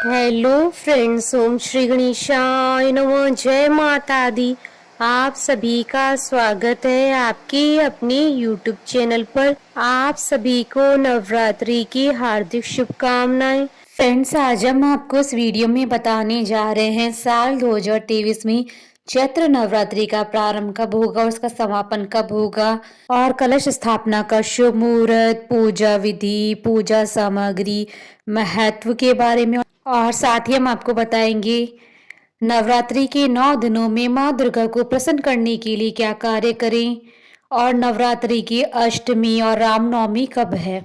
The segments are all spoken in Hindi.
हेलो फ्रेंड्स, ओम श्री गणेशाय नमः। जय माता दी। आप सभी का स्वागत है आपके अपने YouTube चैनल पर। आप सभी को नवरात्रि की हार्दिक शुभकामनाएं। फ्रेंड्स, आज हम आपको इस वीडियो में बताने जा रहे हैं साल 2023 में चैत्र नवरात्रि का प्रारंभ कब होगा, उसका समापन कब होगा और कलश स्थापना का शुभ मुहूर्त, पूजा विधि, पूजा सामग्री, महत्व के बारे में। और साथ ही हम आपको बताएंगे नवरात्रि के 9 दिनों में माँ दुर्गा को प्रसन्न करने के लिए क्या कार्य करें और नवरात्रि की अष्टमी और रामनवमी कब है।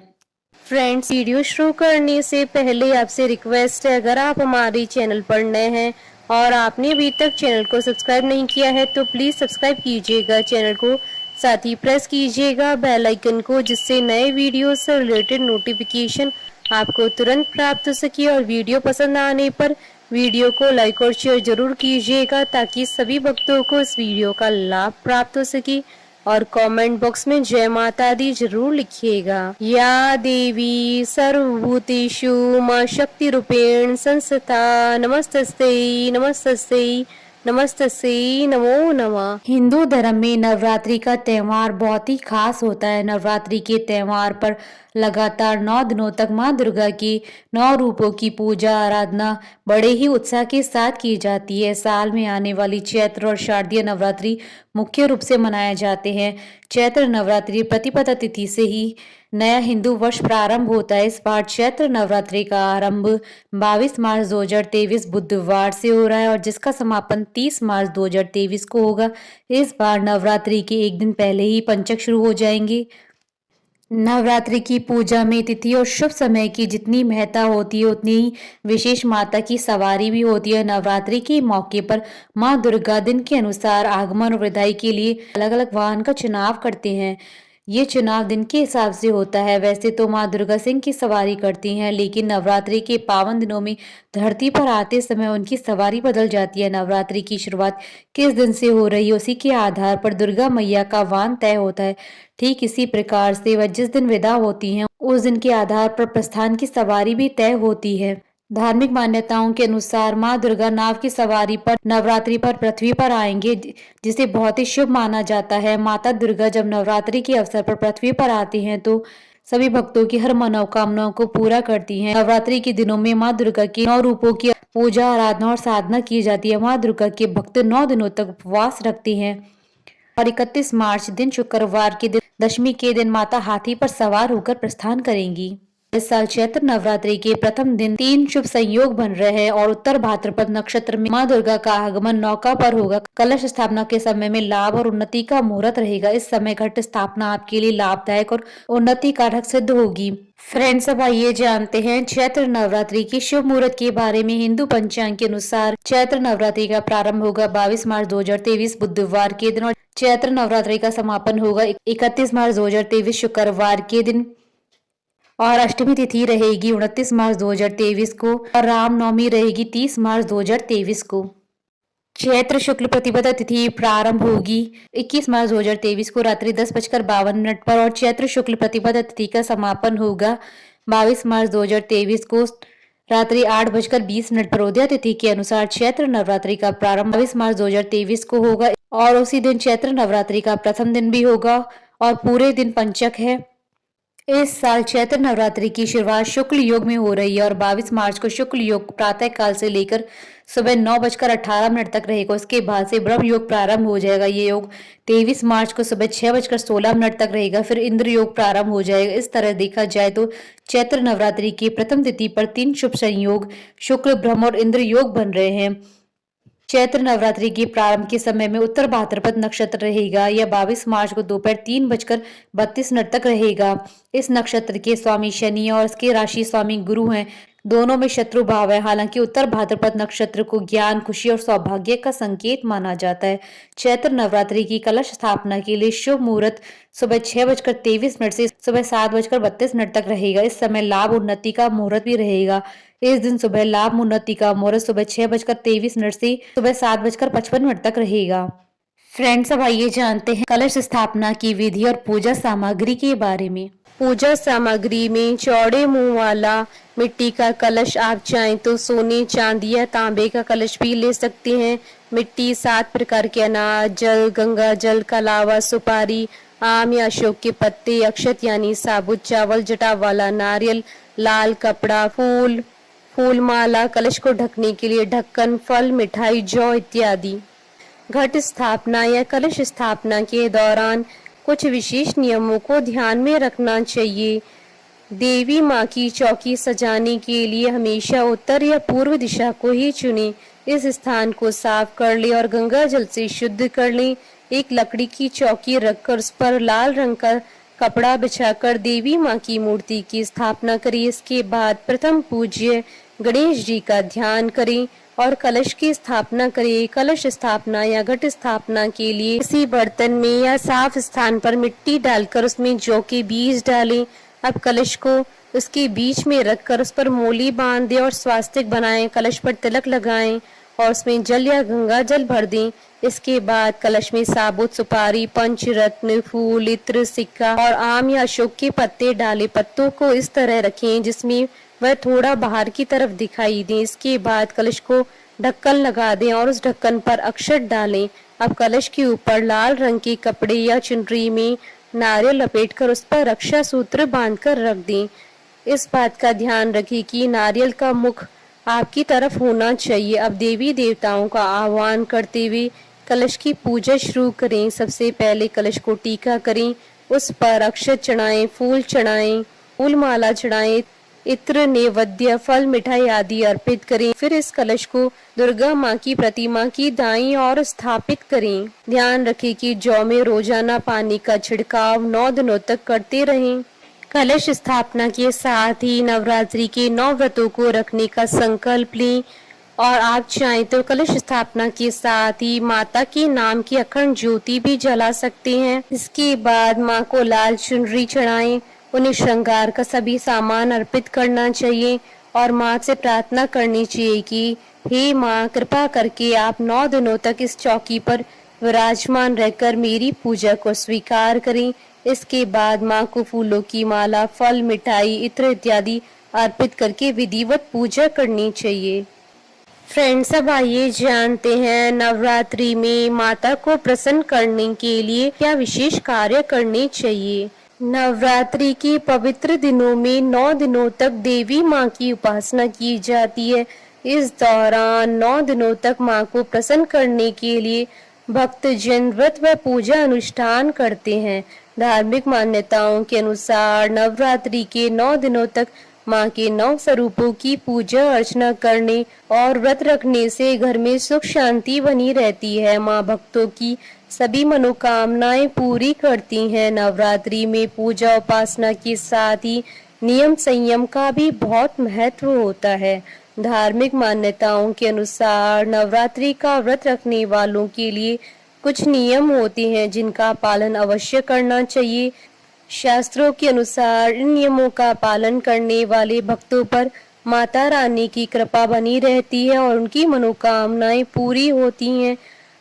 फ्रेंड्स, वीडियो शुरू करने से पहले आपसे रिक्वेस्ट है, अगर आप हमारे चैनल पर नए हैं और आपने अभी तक चैनल को सब्सक्राइब नहीं किया है तो प्लीज़ सब्सक्राइब कीजिएगा चैनल को, साथ ही प्रेस कीजिएगा बेल आइकन को, जिससे नए वीडियो से रिलेटेड नोटिफिकेशन आपको तुरंत प्राप्त हो सके। और वीडियो पसंद आने पर वीडियो को लाइक और शेयर जरूर कीजिएगा ताकि सभी भक्तों को इस वीडियो का लाभ प्राप्त हो सके। और कमेंट बॉक्स में जय माता दी जरूर लिखिएगा। या देवी सर्वभूतेषु मां शक्ति रूपेण संस्थिता नमस्तस्यै नमस्तस्यै नमस्तस्यै नमो नमः। हिंदू धर्म में नवरात्रि का त्यौहार बहुत ही खास होता है। नवरात्रि के त्यौहार पर लगातार 9 दिनों तक माँ दुर्गा की 9 रूपों की पूजा आराधना बड़े ही उत्साह के साथ की जाती है। साल में आने वाली चैत्र और शारदीय नवरात्रि मुख्य रूप से मनाए जाते हैं। चैत्र नवरात्रि प्रतिपदा तिथि से ही नया हिंदू वर्ष प्रारंभ होता है। इस बार चैत्र नवरात्रि का आरंभ 22 मार्च 2023 बुधवार से हो रहा है और जिसका समापन 30 मार्च 2023 को होगा। इस बार नवरात्रि के एक दिन पहले ही पंचक शुरू हो जाएंगे। नवरात्रि की पूजा में तिथि और शुभ समय की जितनी महत्ता होती है उतनी ही विशेष माता की सवारी भी होती है। नवरात्रि के मौके पर माँ दुर्गा दिन के अनुसार आगमन और विदाई के लिए अलग अलग वाहन का चुनाव करते हैं। ये चुनाव दिन के हिसाब से होता है। वैसे तो माँ दुर्गा सिंह की सवारी करती हैं, लेकिन नवरात्रि के पावन दिनों में धरती पर आते समय उनकी सवारी बदल जाती है। नवरात्रि की शुरुआत किस दिन से हो रही है उसी के आधार पर दुर्गा मैया का वाहन तय होता है। ठीक इसी प्रकार से वह जिस दिन विदा होती हैं उस दिन के आधार पर प्रस्थान की सवारी भी तय होती है। धार्मिक मान्यताओं के अनुसार माँ दुर्गा नाव की सवारी पर नवरात्रि पर पृथ्वी पर आएंगे, जिसे बहुत ही शुभ माना जाता है। माता दुर्गा जब नवरात्रि के अवसर पर पृथ्वी पर आती हैं तो सभी भक्तों की हर मनोकामनाओं को पूरा करती हैं। नवरात्रि के दिनों में माँ दुर्गा के 9 रूपों की पूजा आराधना और साधना की जाती है। माँ दुर्गा के भक्त 9 दिनों तक उपवास रखते हैं और 31 मार्च दिन शुक्रवार के दिन दशमी के दिन माता हाथी पर सवार होकर प्रस्थान करेंगी। इस साल चैत्र नवरात्रि के प्रथम दिन 3 शुभ संयोग बन रहे हैं और उत्तर भाद्रपद नक्षत्र में माँ दुर्गा का आगमन नौका पर होगा। कलश स्थापना के समय में लाभ और उन्नति का मुहूर्त रहेगा। इस समय घट स्थापना आपके लिए लाभदायक और उन्नति कारक सिद्ध होगी। फ्रेंड्स, अब आइए जानते हैं चैत्र नवरात्रि की शुभ मुहूर्त के बारे में। हिंदू पंचांग के अनुसार चैत्र नवरात्रि का प्रारंभ होगा 22 मार्च 2023 बुधवार के दिन और चैत्र नवरात्रि का समापन होगा 31 मार्च 2023 शुक्रवार के दिन और अष्टमी तिथि रहेगी 29 मार्च 2023 को और रामनवमी रहेगी 30 मार्च 2023 को। चैत्र शुक्ल प्रतिपदा तिथि प्रारंभ होगी 21 मार्च 2023 को रात्रि 10:52 पर और चैत्र शुक्ल प्रतिपदा तिथि का समापन होगा 22 मार्च 2023 को रात्रि 8:20 पर। उदया तिथि के अनुसार चैत्र नवरात्रि का प्रारंभ 22 मार्च 2023 को होगा और उसी दिन चैत्र नवरात्रि का प्रथम दिन भी होगा और पूरे दिन पंचक है। इस साल चैत्र नवरात्रि की शुरुआत शुक्ल योग में हो रही है और 22 मार्च को शुक्ल योग प्रातः काल से लेकर सुबह 9:18 तक रहेगा। उसके बाद से ब्रह्म योग प्रारंभ हो जाएगा। ये योग 23 मार्च को सुबह 6:16 तक रहेगा। फिर इंद्र योग प्रारंभ हो जाएगा। इस तरह देखा जाए तो चैत्र नवरात्रि की प्रथम तिथि पर 3 शुभ संयोग शुक्ल, ब्रह्म और इंद्र योग बन रहे हैं। चैत्र नवरात्रि के प्रारंभ के समय में उत्तर भाद्रपद नक्षत्र रहेगा। यह 22 मार्च को दोपहर 3:32 तक रहेगा। इस नक्षत्र के स्वामी शनि और इसके राशि स्वामी गुरु हैं। दोनों में शत्रु भाव है। हालांकि उत्तर भाद्रपद नक्षत्र को ज्ञान, खुशी और सौभाग्य का संकेत माना जाता है। चैत्र नवरात्रि की कलश स्थापना के लिए शुभ मुहूर्त सुबह 6:23 से सुबह 7:32 तक रहेगा। इस समय लाभ उन्नति का मुहूर्त भी रहेगा। इस दिन सुबह लाभ उन्नति का मुहूर्त सुबह 6:23 से सुबह 7:55 तक रहेगा। फ्रेंड्स, अब आइए जानते हैं कलश स्थापना की विधि और पूजा सामग्री के बारे में। पूजा सामग्री में चौड़े मुंह वाला मिट्टी का कलश, आप चाहें तो सोने, चांदी या तांबे का कलश भी ले सकते हैं। मिट्टी, 7 प्रकार के अनाज, जल, गंगा जल का लावा, सुपारी, आम या अशोक के पत्ते, अक्षत यानी साबुत चावल, जटा वाला नारियल, लाल कपड़ा, फूल, फूल माला, कलश को ढकने के लिए ढक्कन, फल, मिठाई, जौ इत्यादि। घट स्थापना या कलश स्थापना के दौरान कुछ विशेष नियमों को ध्यान में रखना चाहिए। देवी माँ की चौकी सजाने के लिए हमेशा उत्तर या पूर्व दिशा को ही चुनें। इस स्थान को साफ कर लें और गंगा जल से शुद्ध कर लें। एक लकड़ी की चौकी रखकर उस पर लाल रंग का कपड़ा बिछाकर देवी माँ की मूर्ति की स्थापना करें। इसके बाद प्रथम पूज्य गणेश जी का ध्यान करें और कलश की स्थापना करें। कलश स्थापना या घट स्थापना के लिए किसी बर्तन में या साफ स्थान पर मिट्टी डालकर उसमें जौ के बीज डालें। अब कलश को उसके बीच में रखकर उस पर मोली बांध दें और स्वास्तिक बनाएं। कलश पर तिलक लगाएं और उसमें जल या गंगा जल भर दें। इसके बाद कलश में साबुत सुपारी, पंचरत्न, फूल, इत्र, सिक्का और आम या अशोक के पत्ते डालें। पत्तों को इस तरह रखें जिसमें वह थोड़ा बाहर की तरफ दिखाई दें। इसके बाद कलश को ढक्कन लगा दें और उस ढक्कन पर अक्षत डालें। अब कलश के ऊपर लाल रंग के कपड़े या चुनरी में नारियल लपेटकर उस पर रक्षा सूत्र बांधकर रख दें। इस बात का ध्यान रखें कि नारियल का मुख आपकी तरफ होना चाहिए। अब देवी देवताओं का आह्वान करते हुए कलश की पूजा शुरू करें। सबसे पहले कलश को टीका करें, उस पर अक्षत चढ़ाएं, फूल चढ़ाएं, फूल माला चढ़ाएं, इत्र, नैवेद्य, फल, मिठाई आदि अर्पित करें। फिर इस कलश को दुर्गा माँ की प्रतिमा की दाईं ओर स्थापित करें। ध्यान रखें कि जौ में रोजाना पानी का छिड़काव 9 दिनों तक करते रहें। कलश स्थापना के साथ ही नवरात्रि के 9 व्रतों को रखने का संकल्प लें और आप चाहें तो कलश स्थापना के साथ ही माता के नाम की अखंड ज्योति भी जला सकते हैं। इसके बाद माँ को लाल चुनरी चढ़ाएं, उन्हें श्रृंगार का सभी सामान अर्पित करना चाहिए और माँ से प्रार्थना करनी चाहिए कि हे माँ, कृपा करके आप 9 दिनों तक इस चौकी पर विराजमान रहकर मेरी पूजा को स्वीकार करें। इसके बाद माँ को फूलों की माला, फल, मिठाई, इत्र इत्यादि अर्पित करके विधिवत पूजा करनी चाहिए। फ्रेंड्स, अब आइए जानते हैं नवरात्रि में माता को प्रसन्न करने के लिए क्या विशेष कार्य करने चाहिए। नवरात्रि के पवित्र दिनों में 9 दिनों तक देवी माँ की उपासना की जाती है। इस दौरान 9 दिनों तक माँ को प्रसन्न करने के लिए भक्तजन व्रत व पूजा अनुष्ठान करते हैं। धार्मिक मान्यताओं के अनुसार नवरात्रि के 9 दिनों तक माँ के 9 स्वरूपों की पूजा अर्चना करने और व्रत रखने से घर में सुख शांति बनी रहती है। माँ भक्तों की सभी मनोकामनाएं पूरी करती हैं। नवरात्रि में पूजा उपासना के साथ ही नियम संयम का भी बहुत महत्व होता है। धार्मिक मान्यताओं के अनुसार नवरात्रि का व्रत रखने वालों के लिए कुछ नियम होते हैं जिनका पालन अवश्य करना चाहिए। शास्त्रों के अनुसार इन नियमों का पालन करने वाले भक्तों पर माता रानी की कृपा बनी रहती है और उनकी मनोकामनाएं पूरी होती हैं।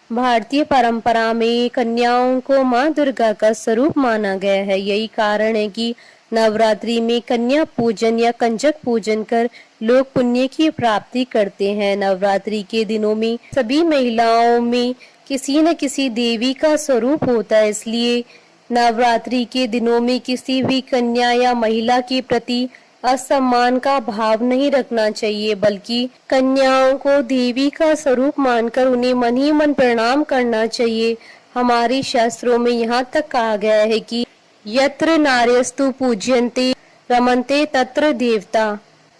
भारतीय परंपरा में कन्याओं को मां दुर्गा का स्वरूप माना गया है। यही कारण है कि नवरात्रि में कन्या पूजन या कंजक पूजन कर लोग पुण्य की प्राप्ति करते हैं। नवरात्रि के दिनों में सभी महिलाओं में किसी न किसी देवी का स्वरूप होता है, इसलिए नवरात्रि के दिनों में किसी भी कन्या या महिला के प्रति असम्मान का भाव नहीं रखना चाहिए, बल्कि कन्याओं को देवी का स्वरूप मानकर उन्हें मन ही मन प्रणाम करना चाहिए। हमारे शास्त्रों में यहाँ तक कहा गया है कि यत्र नार्यस्तु पूज्यन्ते रमन्ते तत्र देवता।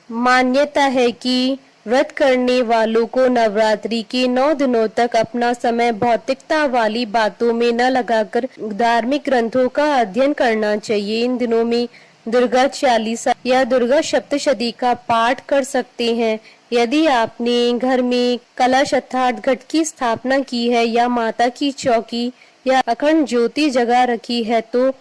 मान्यता है कि व्रत करने वालों को नवरात्रि के 9 दिनों तक अपना समय भौतिकता वाली बातों में न लगाकर धार्मिक ग्रंथों का अध्ययन करना चाहिए। इन दिनों में दुर्गा चालीसा या दुर्गा सप्तशती का पाठ कर सकते हैं। यदि आपने घर में कलश अर्थात घट की स्थापना की है या माता की चौकी या अखंड ज्योति जगा रखी है तो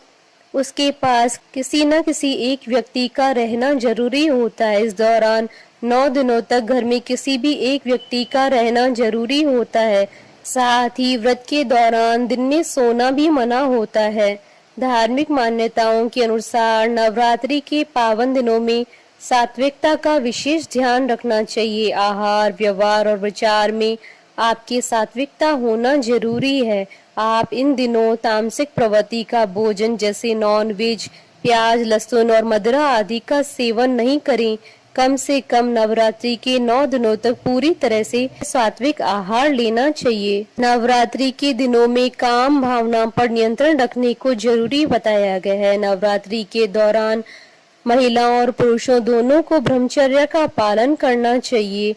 उसके पास किसी न किसी एक व्यक्ति का रहना जरूरी होता है। इस दौरान 9 दिनों तक घर में किसी भी एक व्यक्ति का रहना जरूरी होता है। साथ ही व्रत के दौरान दिन में सोना भी मना होता है। धार्मिक मान्यताओं के अनुसार नवरात्रि के पावन दिनों में सात्विकता का विशेष ध्यान रखना चाहिए। आहार, व्यवहार और विचार में आपकी सात्विकता होना जरूरी है। आप इन दिनों तामसिक प्रवृत्ति का भोजन जैसे नॉन वेज, प्याज, लहसुन और मदिरा आदि का सेवन नहीं करें। कम से कम नवरात्रि के 9 दिनों तक पूरी तरह से सात्विक आहार लेना चाहिए। नवरात्रि के दिनों में काम भावना पर नियंत्रण रखने को जरूरी बताया गया है। नवरात्रि के दौरान महिलाओं और पुरुषों दोनों को ब्रह्मचर्य का पालन करना चाहिए।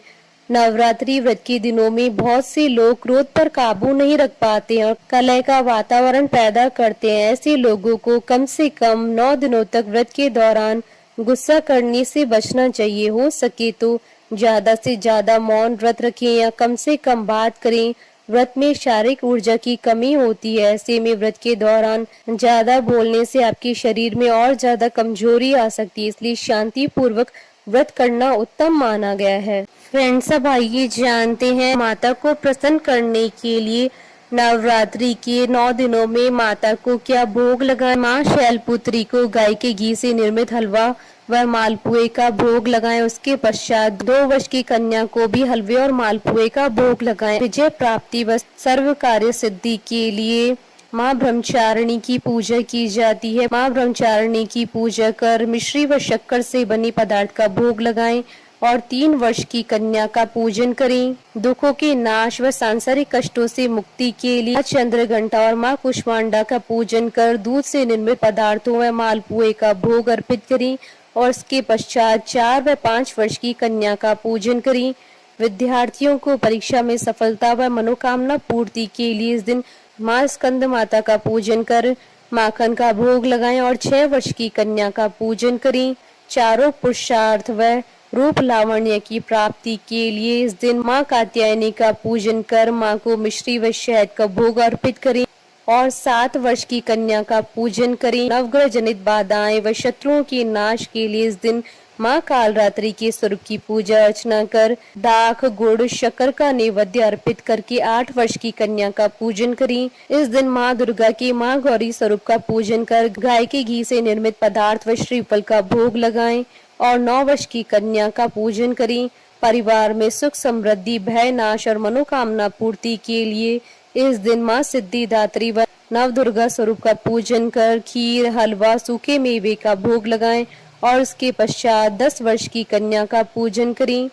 नवरात्रि व्रत के दिनों में बहुत से लोग क्रोध पर काबू नहीं रख पाते और कलह का वातावरण पैदा करते हैं। ऐसे लोगों को कम से कम 9 दिनों तक व्रत के दौरान गुस्सा करने से बचना चाहिए। हो सके तो ज्यादा से ज्यादा मौन व्रत रखें या कम से कम बात करें। व्रत में शारीरिक ऊर्जा की कमी होती है। ऐसे में व्रत के दौरान ज्यादा बोलने से आपके शरीर में और ज्यादा कमजोरी आ सकती है, इसलिए शांति पूर्वक व्रत करना उत्तम माना गया है। फ्रेंड्स, अब आइए जानते हैं माता को प्रसन्न करने के लिए नवरात्रि के 9 दिनों में माता को क्या भोग लगाएं। माँ शैलपुत्री को गाय के घी से निर्मित हलवा व मालपुए का भोग लगाएं। उसके पश्चात 2 वर्ष की कन्या को भी हलवे और मालपुए का भोग लगाएं। विजय प्राप्ति व सर्व कार्य सिद्धि के लिए माँ ब्रह्मचारिणी की पूजा की जाती है। माँ ब्रह्मचारिणी की पूजा कर मिश्री व शक्कर से बने पदार्थ का भोग लगाएं और 3 वर्ष की कन्या का पूजन करें। दुखों के नाश व सांसारिक कष्टों से मुक्ति के लिए चंद्र घंटा और माँ कुष्मांडा का पूजन कर दूध से निर्मित पदार्थों व मालपुए का भोग अर्पित करें और इसके पश्चात 4 व 5 वर्ष की कन्या का पूजन करें। विद्यार्थियों को परीक्षा में सफलता व मनोकामना पूर्ति के लिए इस दिन माँ स्कंद माता का पूजन कर माखन का भोग लगाएं और 6 वर्ष की कन्या का पूजन करें। चारों पुरुषार्थ व रूप लावण्य की प्राप्ति के लिए इस दिन माँ कात्यायनी का पूजन कर माँ को मिश्री व शहद का भोग अर्पित करें और 7 वर्ष की कन्या का पूजन करें। नवग्रह जनित बाधाएं व शत्रुओं के नाश के लिए इस दिन माँ कालरात्रि के स्वरूप की पूजा अर्चना कर दाख, गुड़, शक्कर का नैवेद्य अर्पित करके 8 वर्ष की कन्या का पूजन करें। इस दिन माँ दुर्गा के माँ गौरी स्वरूप का पूजन कर गाय के घी से निर्मित पदार्थ व श्रीफल का भोग लगाएं और 9 वर्ष की कन्या का पूजन करें। परिवार में सुख समृद्धि, भय नाश और मनोकामना पूर्ति के लिए इस दिन माँ सिद्धिदात्री व नव दुर्गा स्वरूप का पूजन कर खीर, हलवा, सूखे मेवे का भोग लगाएं और उसके पश्चात 10 वर्ष की कन्या का पूजन करें।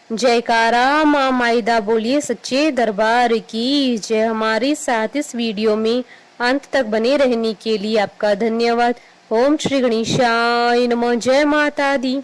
जयकारा माँ माइदा बोलिए सच्चे दरबार की जय। हमारे साथ इस वीडियो में अंत तक बने रहने के लिए आपका धन्यवाद। ओम श्री गणेशाय नमः। जय माता दी।